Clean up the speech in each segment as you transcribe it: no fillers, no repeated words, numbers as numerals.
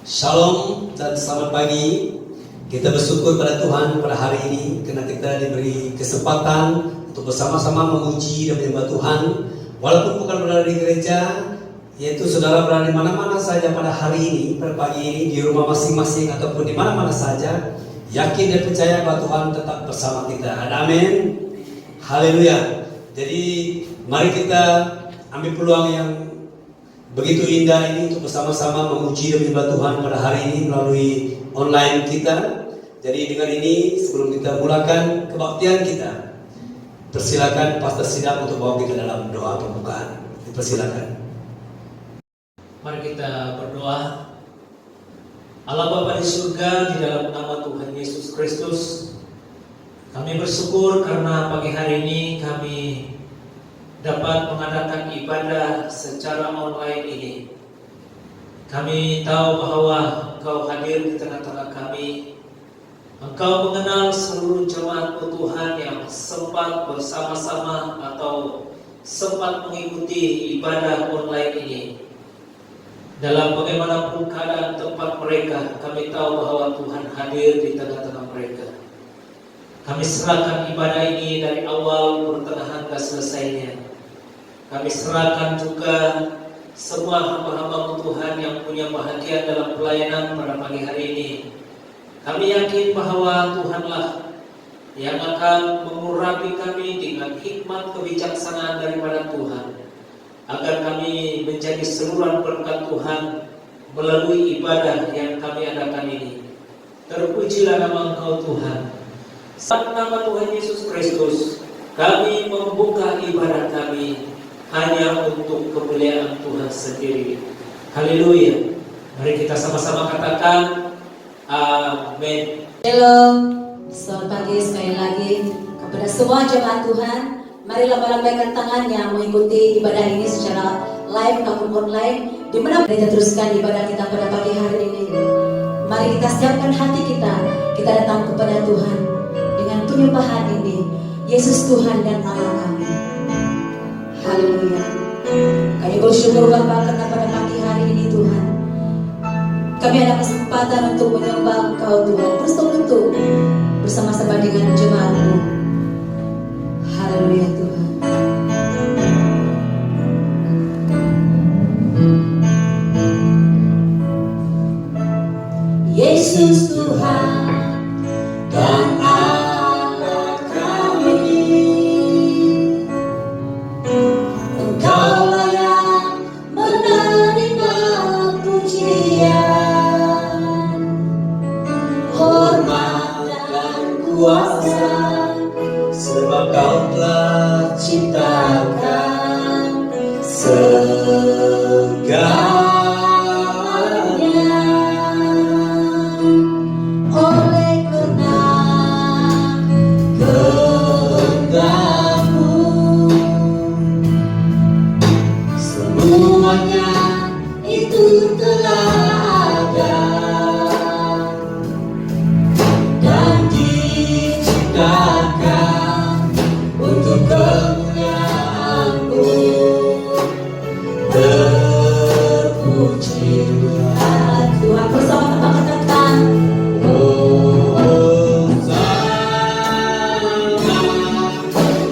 Shalom dan selamat pagi. Kita bersyukur pada Tuhan pada hari ini karena kita diberi kesempatan untuk bersama-sama memuji dan menyembah Tuhan. Walaupun bukan berada di gereja, yaitu saudara berada di mana-mana saja pada hari ini, pada pagi ini, di rumah masing-masing ataupun di mana-mana saja, yakin dan percaya bahwa Tuhan tetap bersama kita. Ada amin. Haleluya. Jadi mari kita ambil peluang yang begitu indah ini untuk bersama-sama memuji dan menyembah Tuhan pada hari ini melalui online kita. Jadi dengan ini sebelum kita mulakan kebaktian kita, persilakan Pastor Sidap untuk bawa kita dalam doa pembukaan. Dipersilakan. Mari kita berdoa. Allah Bapa di surga, di dalam nama Tuhan Yesus Kristus, kami bersyukur karena pagi hari ini kami dapat mengadakan ibadah secara online ini. Kami tahu bahwa Engkau hadir di tengah-tengah kami. Engkau mengenal seluruh jemaat Tuhan yang sempat bersama-sama atau sempat mengikuti ibadah online ini. Dalam bagaimanapun keadaan tempat mereka, kami tahu bahwa Tuhan hadir di tengah-tengah mereka. Kami serahkan ibadah ini dari awal, pertengahan, dan selesainya. Kami serahkan juga semua hamba-hamba Tuhan yang punya bahagian dalam pelayanan pada pagi hari ini. Kami yakin bahwa Tuhanlah yang akan mengurapi kami dengan hikmat kebijaksanaan daripada Tuhan, agar kami menjadi seluruhan berkat Tuhan melalui ibadah yang kami adakan ini. Terpujilah nama Engkau Tuhan. Dalam nama Tuhan Yesus Kristus, kami membuka ibadah kami hanya untuk kemuliaan Tuhan sendiri. Haleluya. Mari kita sama-sama katakan amin. Shalom. Selamat pagi sekali lagi kepada semua jemaat Tuhan. Marilah melambaikan tangannya mengikuti ibadah ini secara live maupun online. Di mana kita teruskan ibadah kita pada pagi hari ini. Mari kita siapkan hati kita. Kita datang kepada Tuhan dengan penyembahan ini. Yesus Tuhan dan Allah kami. Haleluya. Kami bersyukur Bapa karena pada pagi hari ini Tuhan, kami ada kesempatan untuk menyembah Engkau Tuhan bersekutu bersama-sama dengan jemaat-Mu. Haleluya Tuhan. Yesus Tuhan dan Allah kami, Engkau layak menerima pujian, hormat dan kuasa, Sebab Kau telah ciptakan segalanya. oleh karena kehendak-Mu, semuanya itu telah ada dan diciptakan untuk kemuliaan-Mu. Terpujilah Tuhan. Bersama-sama katakan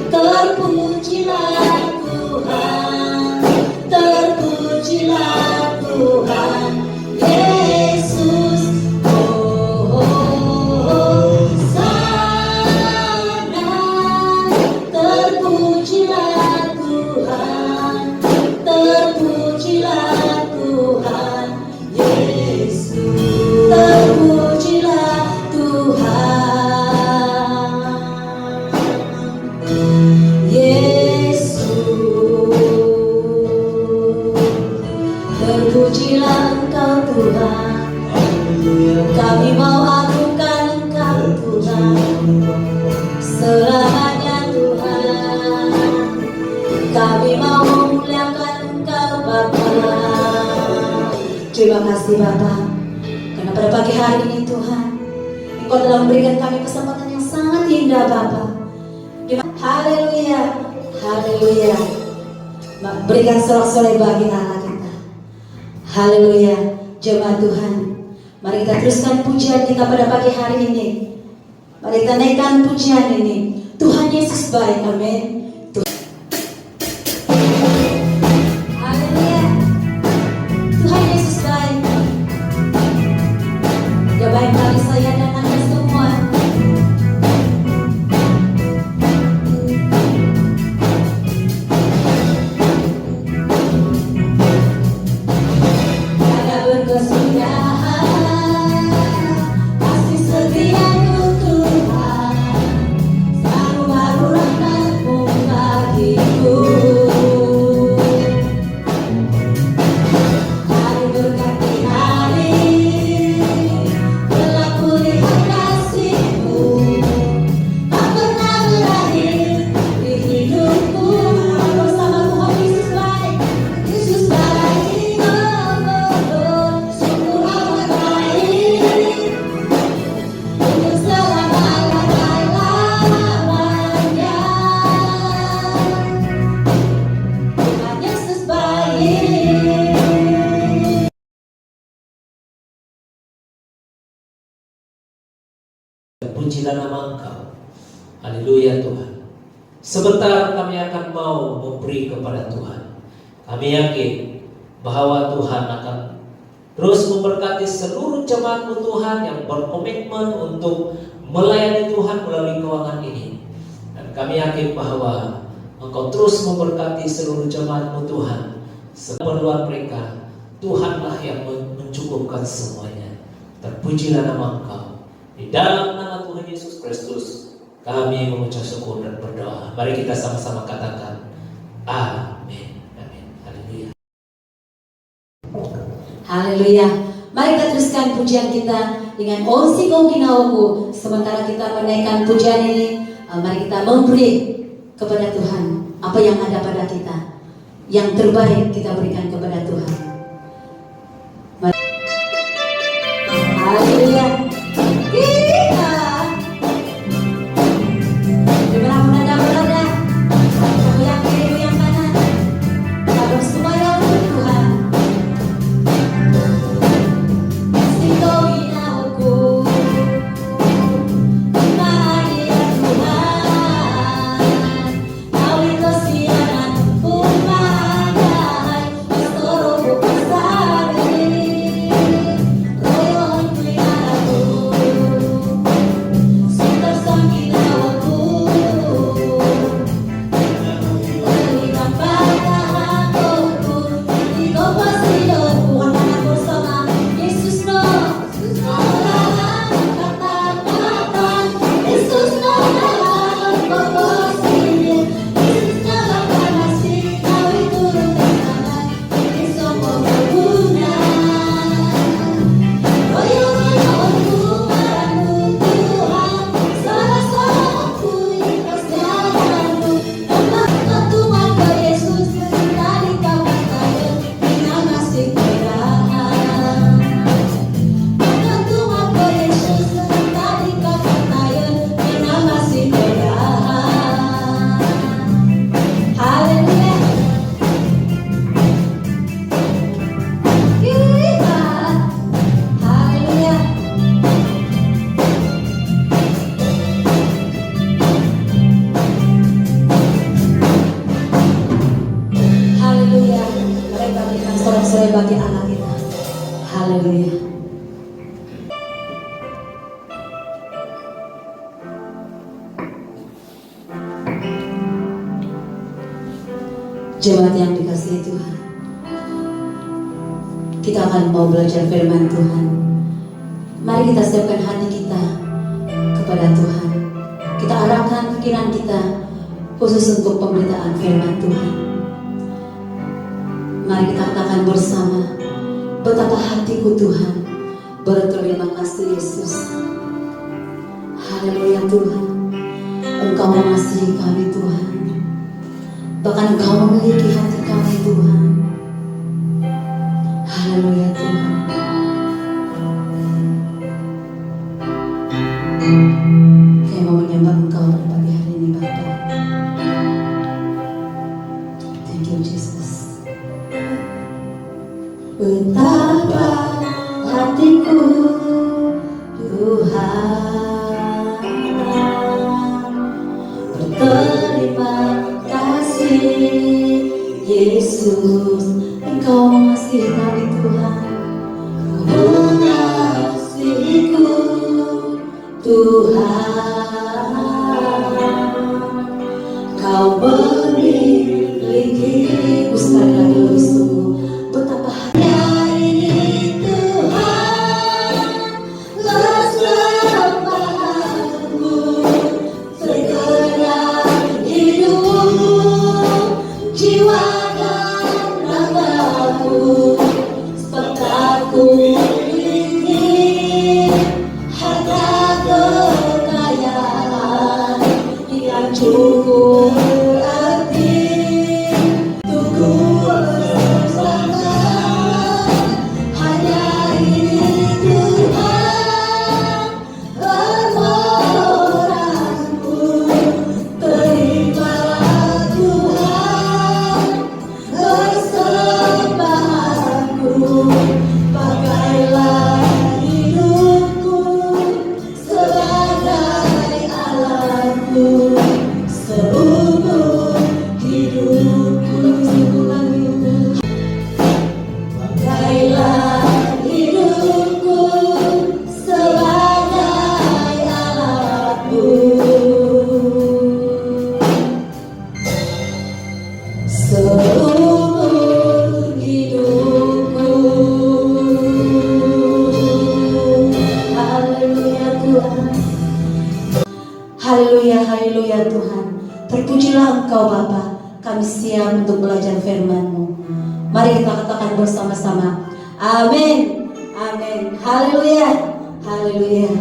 terpujilah Tuhan, terpujilah Tuhan Yesus. Hosana, terpujilah Tuhan, terpujilah Tuhan Yesus, terpujilah Tuhan Yesus. Terpujilah Engkau Tuhan, kami mau agungkan Engkau Tuhan, selamanya Tuhan. Kami mau memuliakan Engkau Bapa. Terima kasih Bapa, karena pada pagi hari ini Tuhan, Engkau telah memberikan kami kesempatan yang sangat indah Bapa. Haleluya, haleluya. Berikan sorak-sorai bagi Allah kita. Haleluya, jemaat Tuhan. Mari kita teruskan pujian kita pada pagi hari ini. Mari kita naikkan pujian ini. Tuhan Yesus baik, amin. Haleluya. Tuhan Yesus baik. Dia baik bagi saya dan Anda semua. Ada berkesudahan kasih setiamu Tuhan, selalu baru rahmat-Mu bagiku. Hari berganti hari telah kulihat kasih-Mu, tak pernah berakhir di hidupku. Bersama Tuhan Yesus baik, Yesus baik, sungguh amat baik, untuk selama-lamanya. Tuhan Yesus baik. Pujilah nama Engkau. Haleluya Tuhan. Sebentar kami akan mau memberi kepada Tuhan. Kami yakin bahwa Tuhan akan terus memberkati seluruh jemaat-Mu Tuhan yang berkomitmen untuk melayani Tuhan melalui keuangan ini. Dan kami yakin bahwa Engkau terus memberkati seluruh jemaat-Mu Tuhan. Keperluan mereka, Tuhanlah yang mencukupkan semuanya. Terpujilah nama Engkau. Di dalam nama Tuhan Yesus Kristus kami mengucap syukur dan berdoa. Mari kita sama-sama katakan amin. Amin. Haleluya. Haleluya. Mari kita teruskan pujian kita dengan Osigo Ginawaku. Sementara kita menaikkan pujian ini, mari kita memberi kepada Tuhan apa yang ada pada kita. Yang terbaik kita berikan kepada Tuhan. Haleluya. Kita dimanapun Anda berada, kamu yang kiri, yang kanan, kita bersemuanya untuk Tuhan. Osigo Ginawaku, imani ya Tuhan, kau itu siaran umat, Astoro Bukasari, Royo Hikuyaraku, Sinta Sanginawaku, Olivang Pagkahakoku, Iko Pasilonku, anak bersama Yesus no, kata-kata, Yesus no, Yesus nyalakan kasih, kau itu rentangan, Yesus mau berguna. Royo-royoku padamu Tuhan, salah-salahku ikhlas jalanmu. Dalam Tuhan ke Yesus, dari kau katakan, dengan masih berdahan. Dalam Tuhan ke Yesus, dari kau katakan, dengan masih berdahan. Haleluya. Kita, haleluya. Haleluya. Mari bangkitkan sorak-sorai bagi Allah kita. Haleluya. Jemaat yang dikasihi Tuhan, kita akan mau belajar firman Tuhan. Mari kita siapkan hati kita kepada Tuhan. Kita arahkan pikiran kita khusus untuk pemberitaan firman Tuhan. Mari kita katakan bersama, betapa hatiku Tuhan berterima kasih Yesus. Haleluya Tuhan, Engkau mengasihi kami Tuhan. Bahkan Engkau memiliki hati kami Tuhan. Haleluya Tuhan. Kami mau menyembah Engkau pada pagi hari ini Bapa. Thank you Jesus. Betapa hatiku Kau memiliki. Sekali lagi lebih sungguh betapa hanya ini Tuhan kesempatanku, tergerak hidupku, jiwa dan ragaku, sepertaku ini harta kekayaan yang cukup berarti untukku bersama. Hanya ini Tuhan permohonanku, terimalah Tuhan persembahanku, pakailah hidupku sebagai alatmu seumur hidupku. Pakailah hidupku sebagai alatmu seumur hidupku. Haleluya Tuhan. Haleluya, haleluya Tuhan. Terpujilah Engkau Bapa. Kami siap untuk belajar firman-Mu. Mari kita katakan bersama-sama. Amin. Amin. Haleluya. Haleluya.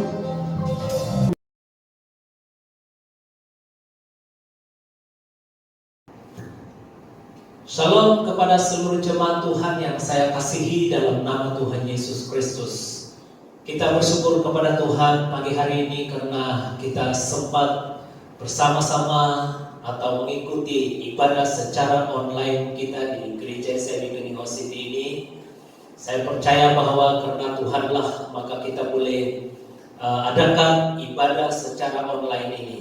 Shalom kepada seluruh jemaat Tuhan yang saya kasihi dalam nama Tuhan Yesus Kristus. Kita bersyukur kepada Tuhan pagi hari ini karena kita sempat bersama-sama atau mengikuti ibadah secara online kita di Gereja SMI Keningau City ini. Saya percaya bahwa karena Tuhanlah maka kita boleh adakan ibadah secara online ini.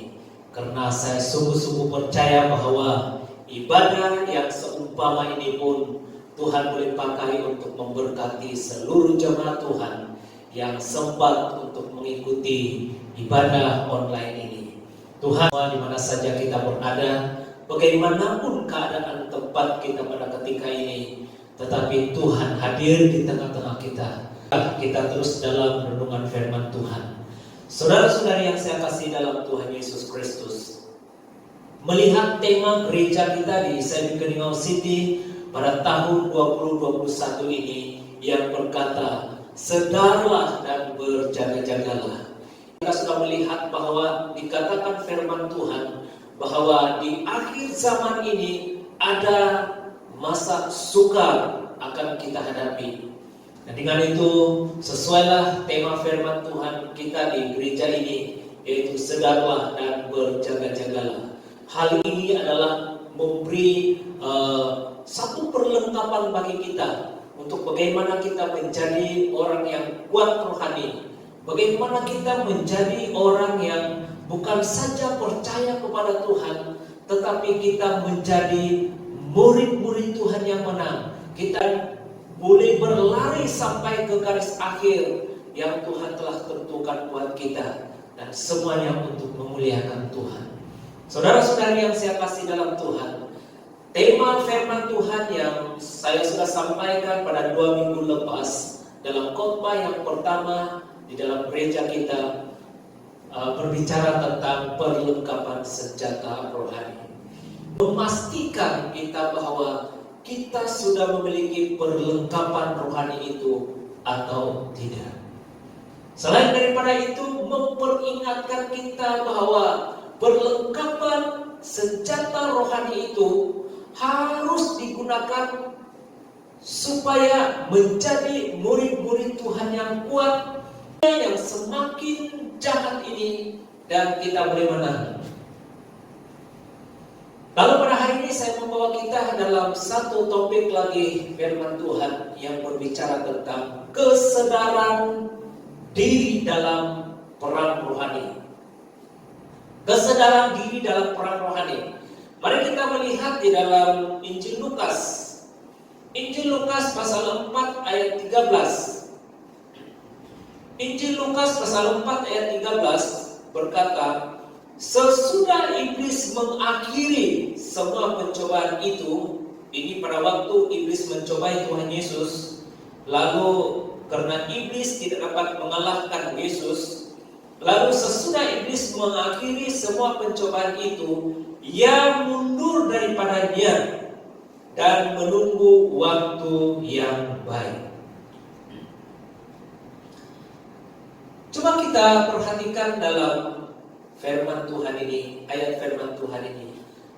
Karena saya sungguh-sungguh percaya bahwa ibadah yang seumpama ini pun Tuhan boleh pakai untuk memberkati seluruh jemaat Tuhan yang sempat untuk mengikuti ibadah online ini. Tuhan, di mana saja kita berada, bagaimanapun keadaan tempat kita pada ketika ini, tetapi Tuhan hadir di tengah-tengah kita. Kita terus dalam renungan firman Tuhan. Saudara-saudari yang saya kasih dalam Tuhan Yesus Kristus, melihat tema gereja kita di SMI Keningau City pada tahun 2021 ini yang berkata, sedarlah dan berjaga-jagalah. Kita sudah melihat bahwa dikatakan firman Tuhan bahwa di akhir zaman ini ada masa sukar akan kita hadapi. Dan dengan itu sesuailah tema firman Tuhan kita di gereja ini, yaitu sedarlah dan berjaga-jagalah. Hal ini adalah memberi satu perlengkapan bagi kita untuk bagaimana kita menjadi orang yang kuat rohani, bagaimana kita menjadi orang yang bukan saja percaya kepada Tuhan, tetapi kita menjadi murid-murid Tuhan yang menang. Kita boleh berlari sampai ke garis akhir yang Tuhan telah tentukan buat kita, dan semuanya untuk memuliakan Tuhan. Saudara-saudari yang saya kasih dalam Tuhan, tema firman Tuhan yang saya sudah sampaikan pada 2 minggu lepas dalam khotbah yang pertama di dalam gereja kita berbicara tentang perlengkapan senjata rohani. Memastikan kita bahwa kita sudah memiliki perlengkapan rohani itu atau tidak. Selain daripada itu, memperingatkan kita bahwa perlengkapan senjata rohani itu harus digunakan supaya menjadi murid-murid Tuhan yang kuat, yang semakin jahat ini, dan kita boleh menang. Lalu pada hari ini saya membawa kita dalam satu topik lagi firman Tuhan yang berbicara tentang kesadaran diri dalam perang rohani. Kesadaran diri dalam perang rohani. Mari kita melihat di dalam Injil Lukas. Injil Lukas pasal 4 ayat 13. Injil Lukas pasal 4 ayat 13. berkata, sesudah iblis mengakhiri semua pencobaan itu, ini pada waktu iblis mencobai Tuhan Yesus, lalu karena iblis tidak dapat mengalahkan Yesus, lalu sesudah iblis mengakhiri semua pencobaan itu, ia mundur daripadanya dan menunggu waktu yang baik. Coba kita perhatikan dalam firman Tuhan ini, ayat firman Tuhan ini.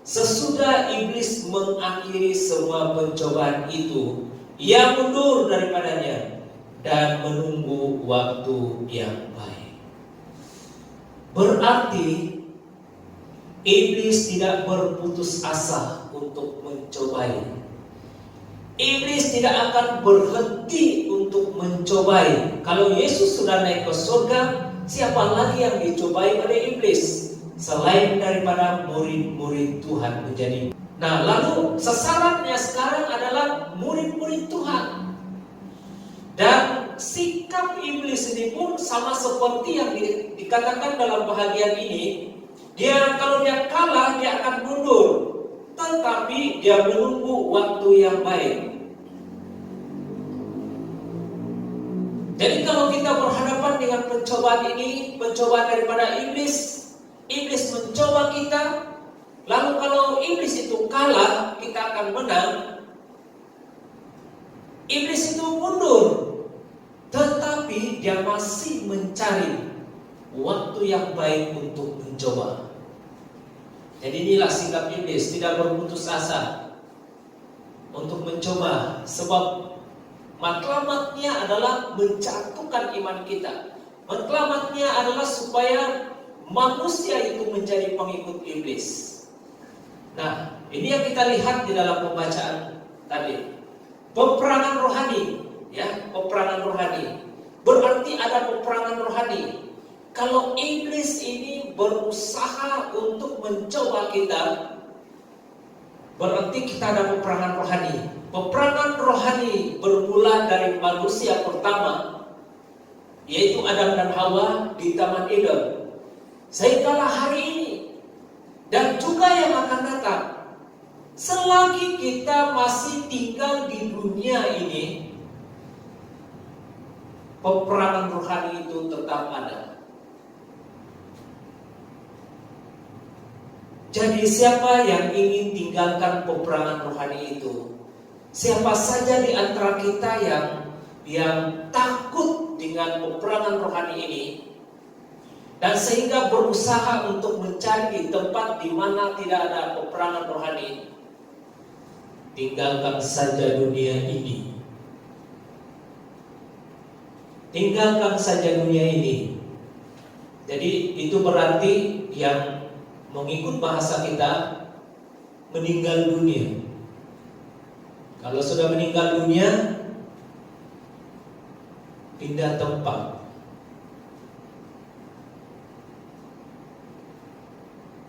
Sesudah iblis mengakhiri semua pencobaan itu, ia mundur daripadanya dan menunggu waktu yang baik. Berarti iblis tidak berputus asa untuk mencobai. Iblis tidak akan berhenti untuk mencobai. Kalau Yesus sudah naik ke surga, siapa lagi yang dicobai oleh iblis selain daripada murid-murid Tuhan menjadi. Nah, lalu sasarannya sekarang adalah murid-murid Tuhan. Dan sikap iblis ini pun sama seperti yang dikatakan dalam bahagian ini. Kalau dia kalah, dia akan mundur, tetapi dia menunggu waktu yang baik. Jadi kalau kita berhadapan dengan pencobaan ini, pencobaan daripada iblis mencoba kita, lalu kalau iblis itu kalah, kita akan menang. Iblis itu mundur, tetapi dia masih mencari waktu yang baik untuk mencoba. Jadi inilah sikap iblis, tidak berputus asa untuk mencoba, sebab matlamatnya adalah menjatuhkan iman kita. Matlamatnya adalah supaya manusia itu menjadi pengikut iblis. Nah, ini yang kita lihat di dalam pembacaan tadi. Peperangan rohani, ya, peperangan rohani. Berarti ada peperangan rohani. Kalau iblis ini berusaha untuk mencoba kita, berarti kita ada peperangan rohani. Peperangan rohani bermula dari manusia pertama, yaitu Adam dan Hawa di Taman Eden. Sehinggalah hari ini dan juga yang akan datang. Selagi kita masih tinggal di dunia ini, peperangan rohani itu tetap ada. Jadi siapa yang ingin tinggalkan peperangan rohani itu? Siapa saja di antara kita yang takut dengan peperangan rohani ini, dan sehingga berusaha untuk mencari tempat di mana tidak ada peperangan rohani, tinggalkan saja dunia ini. Tinggalkan saja dunia ini. Jadi itu berarti yang mengikut bahasa kita meninggal dunia. Kalau sudah meninggal dunia, pindah tempat.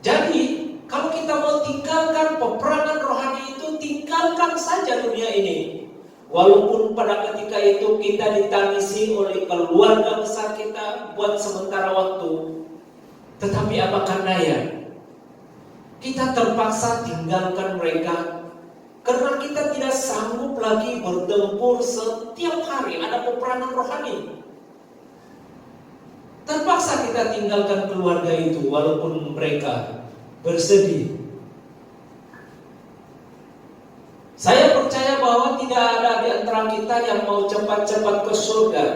Jadi kalau kita mau tinggalkan peperangan rohani itu, tinggalkan saja dunia ini. Walaupun pada ketika itu kita ditangisi oleh keluarga besar kita buat sementara waktu, tetapi apakah daya? Kita terpaksa tinggalkan mereka karena kita tidak sanggup lagi bertempur setiap hari, ada peperangan rohani. Terpaksa kita tinggalkan keluarga itu walaupun mereka bersedih. Saya percaya bahwa tidak ada di antara kita yang mau cepat-cepat ke surga.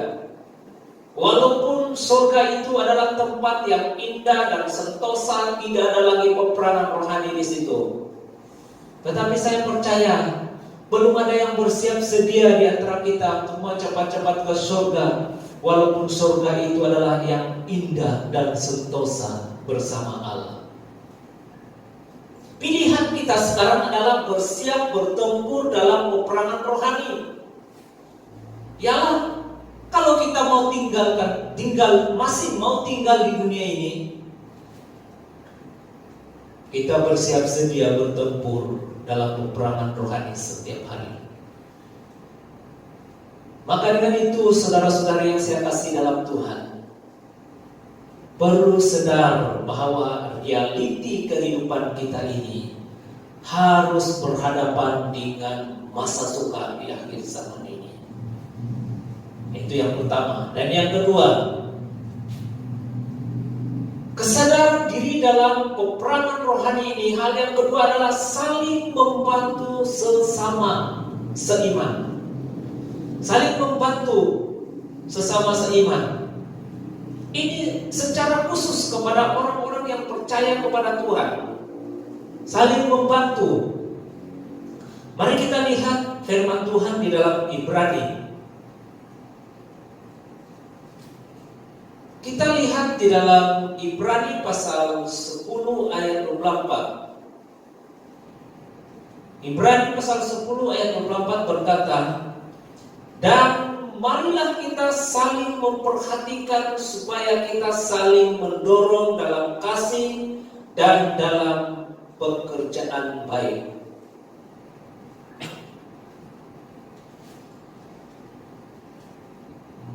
Walaupun surga itu adalah tempat yang indah dan sentosa, tidak ada lagi peperangan rohani di situ. Tetapi saya percaya belum ada yang bersiap sedia di antara kita untuk mau cepat-cepat ke surga. Walaupun surga itu adalah yang indah dan sentosa bersama Allah. Pilihan kita sekarang adalah bersiap bertempur dalam peperangan rohani. Ya, kalau kita mau masih mau tinggal di dunia ini, kita bersiap sedia bertempur dalam peperangan rohani setiap hari. Maka dengan itu, saudara-saudara yang saya kasih dalam Tuhan, perlu sadar bahwa realiti kehidupan kita ini harus berhadapan dengan masa sukar di akhir zaman ini. Itu yang pertama. Dan yang kedua, kesadaran diri dalam peperangan rohani ini, hal yang kedua adalah saling membantu sesama seiman. Saling membantu sesama seiman. Ini secara khusus kepada orang-orang yang percaya kepada Tuhan. Saling membantu. Mari kita lihat firman Tuhan di dalam Ibrani. Kita lihat di dalam Ibrani pasal 10 ayat 24. Ibrani pasal 10 ayat 24 berkata, dan marilah kita saling memperhatikan supaya kita saling mendorong dalam kasih dan dalam pekerjaan baik.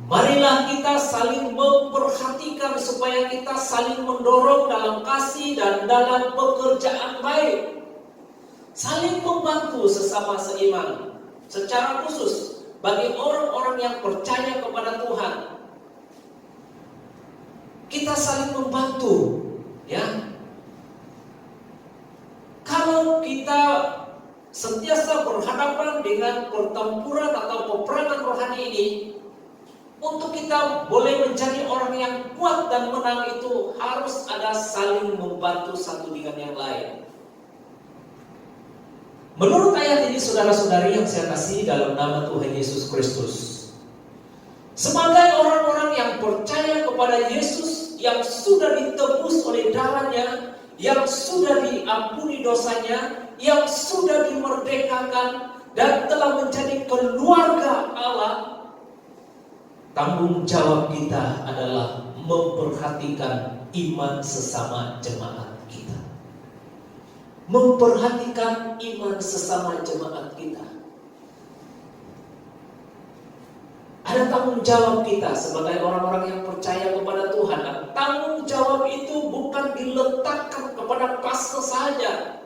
Marilah kita saling memperhatikan supaya kita saling mendorong dalam kasih dan dalam pekerjaan baik. Saling membantu sesama seiman. Secara khusus bagi orang-orang yang percaya kepada Tuhan, kita saling membantu, ya. Kalau kita sentiasa berhadapan dengan pertempuran atau peperangan rohani ini, untuk kita boleh menjadi orang yang kuat dan menang itu harus ada saling membantu satu dengan yang lain. Menurut ayat ini, saudara-saudari yang saya kasih dalam nama Tuhan Yesus Kristus, sebagai orang-orang yang percaya kepada Yesus yang sudah ditebus oleh darahnya, yang sudah diampuni dosanya, yang sudah dimerdekakan dan telah menjadi keluarga Allah, tanggung jawab kita adalah memperhatikan iman sesama jemaat kita. Memperhatikan iman sesama jemaat kita. Ada tanggung jawab kita sebagai orang-orang yang percaya kepada Tuhan. Dan tanggung jawab itu bukan diletakkan kepada pastor saja,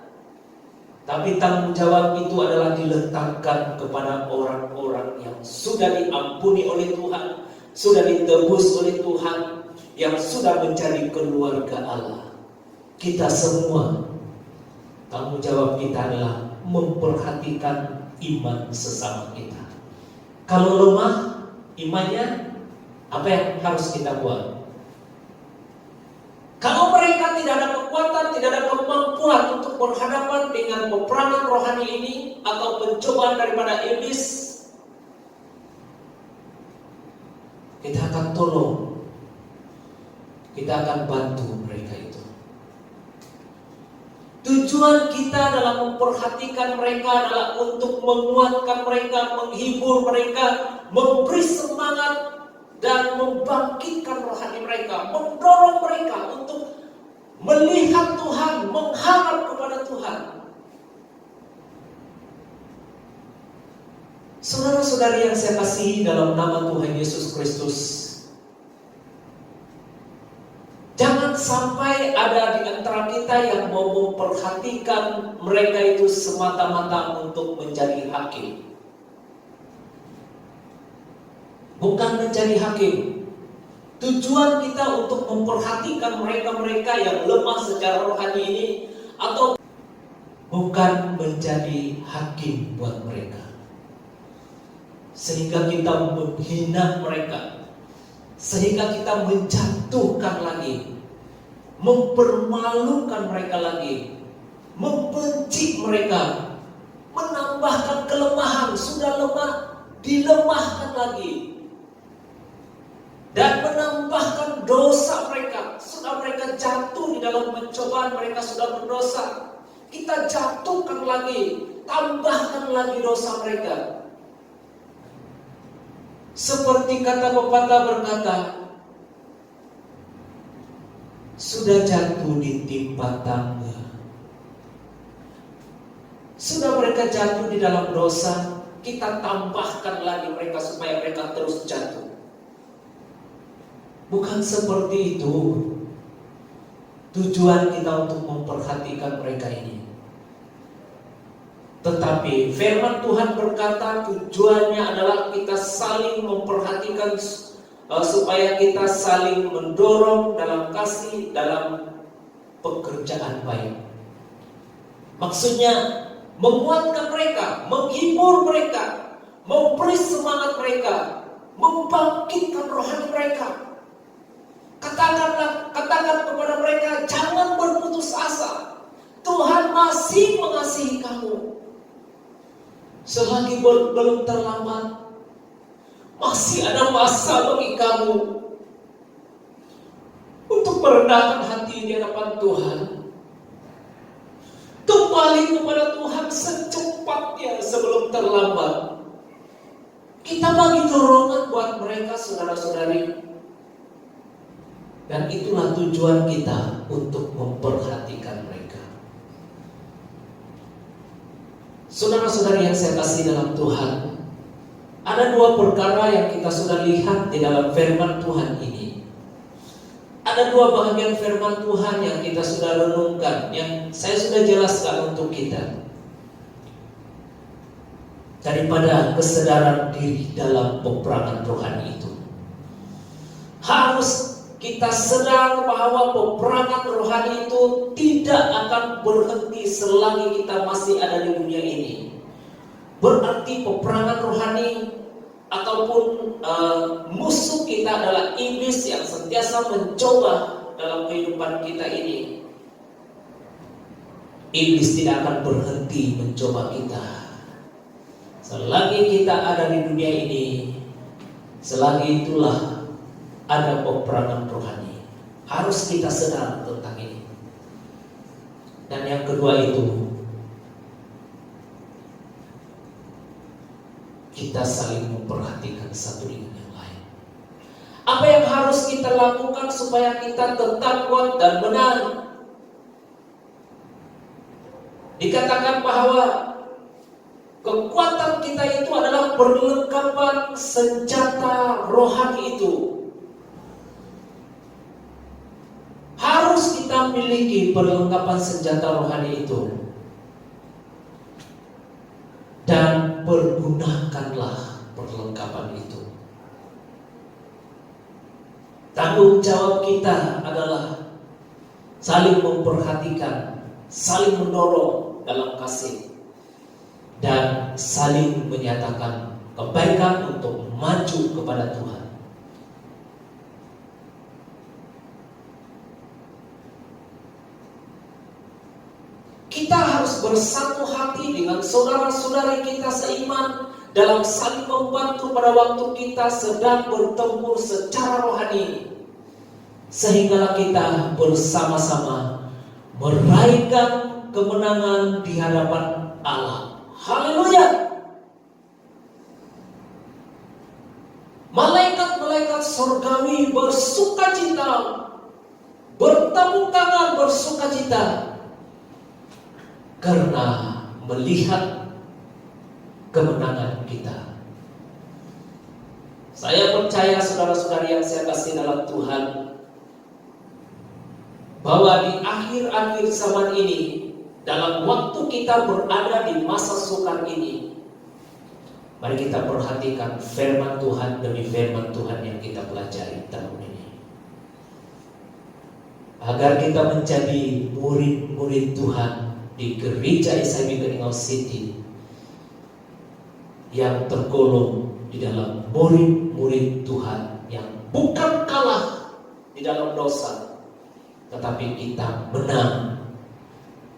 tapi tanggung jawab itu adalah diletakkan kepada orang-orang yang sudah diampuni oleh Tuhan, sudah ditebus oleh Tuhan, yang sudah menjadi keluarga Allah. Kita semua, tanggung jawab kita adalah memperhatikan iman sesama kita. Kalau lemah imannya, apa yang harus kita buat? Kalau mereka tidak ada kekuatan, tidak ada kemampuan untuk berhadapan dengan peperangan rohani ini atau pencobaan daripada iblis, kita akan tolong, kita akan bantu mereka itu. Tujuan kita dalam memperhatikan mereka adalah untuk menguatkan mereka, menghibur mereka, memberi semangat dan membangkitkan rohani mereka, mendorong mereka untuk melihat Tuhan, mengharap kepada Tuhan. Saudara-saudari yang saya kasihi dalam nama Tuhan Yesus Kristus, jangan sampai ada di antara kita yang mau memperhatikan mereka itu semata-mata untuk menjadi hakim. Bukan menjadi hakim. Tujuan kita untuk memperhatikan mereka-mereka yang lemah secara rohani ini, atau bukan menjadi hakim buat mereka, sehingga kita menghina mereka, sehingga kita menjatuhkan lagi, mempermalukan mereka lagi, membenci mereka, menambahkan kelemahan. Sudah lemah, dilemahkan lagi, dan menambahkan dosa mereka. Sudah mereka jatuh di dalam pencobaan, mereka sudah berdosa, kita jatuhkan lagi, tambahkan lagi dosa mereka. Seperti kata pepatah berkata, sudah jatuh ditimpa tangga. Sudah mereka jatuh di dalam dosa, kita tambahkan lagi mereka supaya mereka terus jatuh. Bukan seperti itu. tujuan kita untuk memperhatikan mereka ini. Tetapi firman Tuhan berkata tujuannya adalah kita saling memperhatikan supaya kita saling mendorong dalam kasih, dalam pekerjaan baik. Maksudnya menguatkan mereka, menghibur mereka, memberi semangat mereka, membangkitkan rohani mereka. Katakan kepada mereka, jangan berputus asa. Tuhan masih mengasihi kamu. Selagi belum terlambat, masih ada masa bagi kamu untuk merendahkan hati di hadapan Tuhan. Kembali kepada Tuhan secepatnya sebelum terlambat. Kita bagi dorongan buat mereka, saudara-saudari. Dan itulah tujuan kita untuk memperhatikan mereka. Saudara-saudari yang saya kasih dalam Tuhan, ada dua perkara yang kita sudah lihat di dalam firman Tuhan ini. Ada dua bahagian firman Tuhan yang kita sudah renungkan, yang saya sudah jelaskan untuk kita. Daripada kesadaran diri dalam peperangan rohani itu, harus kita sadar bahwa peperangan rohani itu tidak akan berhenti selagi kita masih ada di dunia ini. Berarti peperangan rohani ataupun musuh kita adalah iblis yang sentiasa mencoba dalam kehidupan kita ini. Iblis tidak akan berhenti mencoba kita selagi kita ada di dunia ini. Selagi itulah ada peperangan rohani. Harus kita sadar tentang ini. Dan yang kedua itu, kita saling memperhatikan satu dengan yang lain. Apa yang harus kita lakukan supaya kita tetap kuat dan menang? Dikatakan bahwa kekuatan kita itu adalah perlengkapan senjata rohani itu. Harus kita miliki perlengkapan senjata rohani itu. Dan pergunakanlah perlengkapan itu. Tanggung jawab kita adalah saling memperhatikan, saling mendorong dalam kasih, dan saling menyatakan kebaikan untuk maju kepada Tuhan. Kita harus bersatu hati dengan saudara-saudari kita seiman dalam saling membantu pada waktu kita sedang bertempur secara rohani, sehingga kita bersama-sama meraihkan kemenangan di hadapan Allah. Haleluya! Malaikat-malaikat surgawi bersukacita, bertepuk tangan bersukacita karena melihat kemenangan kita. Saya percaya saudara-saudari yang saya kasih dalam Tuhan, bahwa di akhir-akhir zaman ini, dalam waktu kita berada di masa sukar ini, mari kita perhatikan firman Tuhan demi firman Tuhan yang kita pelajari tahun ini, agar kita menjadi murid-murid Tuhan di gereja SIB Keningau City yang tergolong di dalam murid-murid Tuhan yang bukan kalah di dalam dosa, tetapi kita menang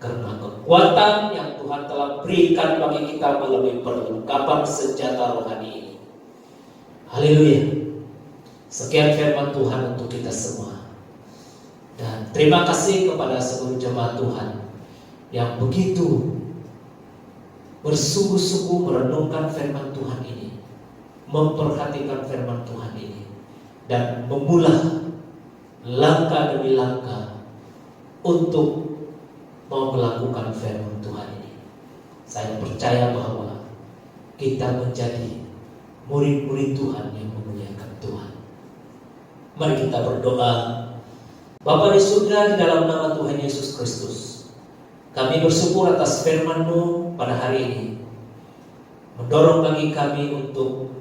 karena kekuatan yang Tuhan telah berikan bagi kita melalui perlengkapan senjata rohani ini. Haleluya. Sekian firman Tuhan untuk kita semua. Dan terima kasih kepada seluruh jemaat Tuhan yang begitu bersungguh-sungguh merenungkan firman Tuhan ini, memperhatikan firman Tuhan ini, dan memulai langkah demi langkah untuk mau melakukan firman Tuhan ini. Saya percaya bahwa kita menjadi murid-murid Tuhan yang memuliakan Tuhan. Mari kita berdoa. Bapa di surga, di dalam nama Tuhan Yesus Kristus, kami bersyukur atas firman-Mu pada hari ini. Mendorong bagi kami untuk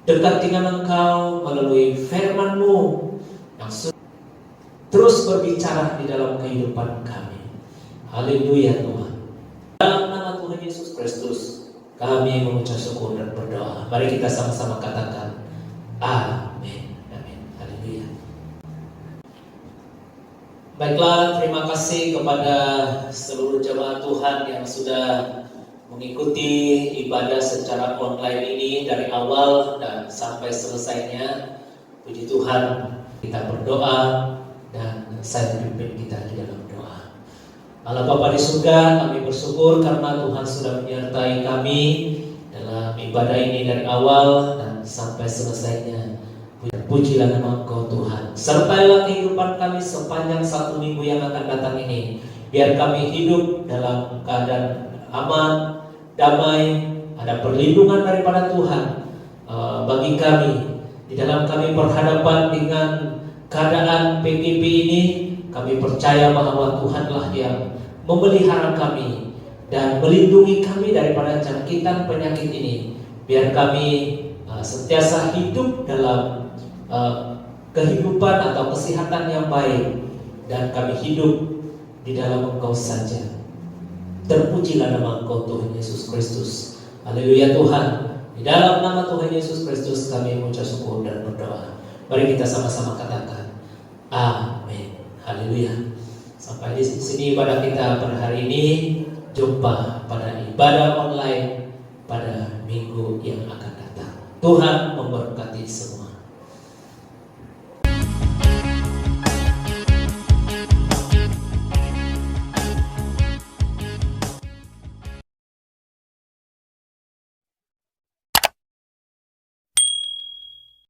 dekat dengan Engkau melalui firman-Mu yang terus berbicara di dalam kehidupan kami. Haleluya Tuhan. Dalam nama Tuhan Yesus Kristus, kami mengucap syukur dan berdoa. Mari kita sama-sama katakan amin. Amin. Haleluya. Baiklah, terima kasih kepada seluruh jemaat Tuhan yang sudah mengikuti ibadah secara online ini dari awal dan sampai selesainya. Puji Tuhan, kita berdoa dan saya pimpin kita di dalam doa. Allah Bapa di surga, kami bersyukur karena Tuhan sudah menyertai kami dalam ibadah ini dari awal dan sampai selesainya. Pujilah nama Engkau Tuhan. Sertailah kehidupan kami sepanjang 1 minggu yang akan datang ini. Biar kami hidup dalam keadaan aman, damai, ada perlindungan daripada Tuhan bagi kami. Di dalam kami berhadapan dengan keadaan PPP ini, kami percaya bahwa Tuhanlah yang memelihara kami dan melindungi kami daripada jangkitan penyakit ini. Biar kami sentiasa hidup dalam kehidupan atau kesehatan yang baik, dan kami hidup di dalam Engkau saja. Terpujilah nama Engkau Tuhan Yesus Kristus. Haleluya Tuhan. Di dalam nama Tuhan Yesus Kristus kami mengucap syukur dan berdoa. Mari kita sama-sama katakan amin. Haleluya. Sampai di sini ibadah kita pada hari ini. Jumpa pada ibadah online